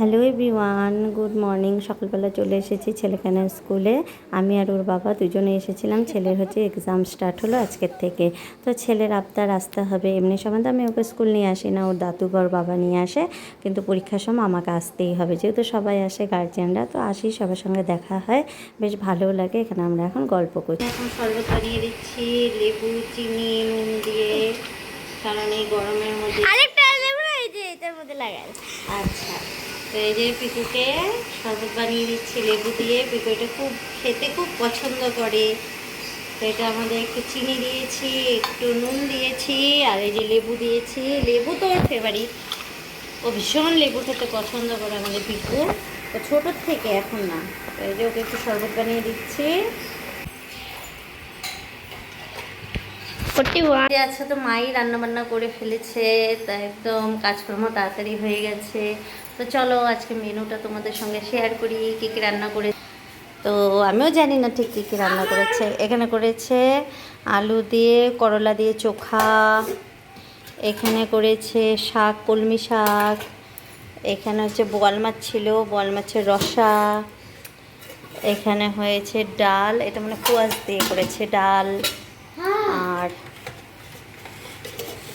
Hello everyone, good morning. সকালবেলা চলে এসেছি ছেলেখানার স্কুলে। আমি আর ওর বাবা দুজনে এসেছিলাম। ছেলের এক্সাম স্টার্ট হলো আজকের থেকে। তো ছেলের আবদার আসতে হবে। এমনি সময় তো আমি ওকে স্কুল নিয়ে আসি না, ওর দাদু বা ওর বাবা নিয়ে আসে, কিন্তু পরীক্ষার সময় আমাকে আসতেই হবে। যেহেতু সবাই আসে গার্জিয়ানরা, তো আসি, সবার সঙ্গে দেখা হয়, বেশ ভালোও লাগে। এখানে আমরা এখন গল্প করছি। এখন শরবত বানিয়ে দিচ্ছি লেবু, চিনি, নুন দিয়ে, কারণ এই গরমের মধ্যে আরেকটা লেবু এই যে এটার মধ্যে লাগাই। আচ্ছা, তো এই যে পিকুকে শরবত বানিয়ে দিচ্ছি লেবু দিয়ে। পিকু এটা খেতে খুব পছন্দ করে। তো এটা আমাদের একটু চিনি দিয়েছি, একটু নুন দিয়েছি, আর এই যে লেবু দিয়েছি। লেবু তো ওর ফেভারিট, ও ভীষণ লেবু খেতে পছন্দ করে আমাদের পিকু, তো ছোটোর থেকে, এখন না। তো এই যে ওকে একটু শরবত বানিয়ে দিচ্ছি। আচ্ছা, তো মাই রান্নাবান্না করে ফেলেছে, তা একদম কাজকর্ম তাড়াতাড়ি হয়ে গেছে। তো চলো আজকে মেনুটা তোমাদের সঙ্গে শেয়ার করি, কী কী রান্না করে। তো আমিও জানি না ঠিক কী কী রান্না করেছে। এখানে করেছে আলু দিয়ে করলা দিয়ে চোখা, এখানে করেছে শাক, কলমি শাক, এখানে হচ্ছে বোয়াল মাছ ছিল, বোয়াল মাছের রসা, এখানে হয়েছে ডাল, এটা মানে কুয়াশ দিয়ে করেছে ডাল, আর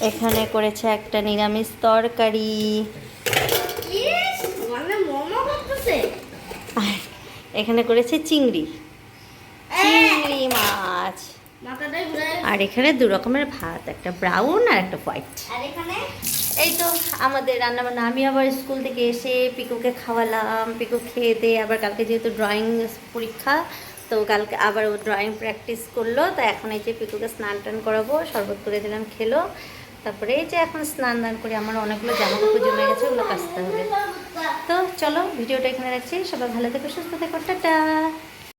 এখানে করেছে একটা নিরামিষ তরকারি, আর এখানে করেছে চিংড়ি চিংড়ি মাছ, আর এখানে দু রকমের ভাত, একটা ব্রাউন আর একটা হোয়াইট। এই তো আমাদের রান্নাবান্না। আমি আবার স্কুল থেকে এসে পিকুকে খাওয়ালাম। পিকু খেয়ে দিয়ে আবার কালকে যেহেতু ড্রয়িং পরীক্ষা, তো কালকে আবার ও ড্রয়িং প্র্যাকটিস করলো। তো এখন এই যে পিকুকে স্নান টান করাবো, শরবত করে দিলাম, খেলো। তারপরে এই যে এখন স্নান দান করে আমার অনেকগুলো জামা কাপড় জমে গেছে, ওগুলো কাচতে হবে। তো চলো ভিডিওটা এখানে রাখছি। সবাই ভালো থেকো, সুস্থ থেকো, টাটা।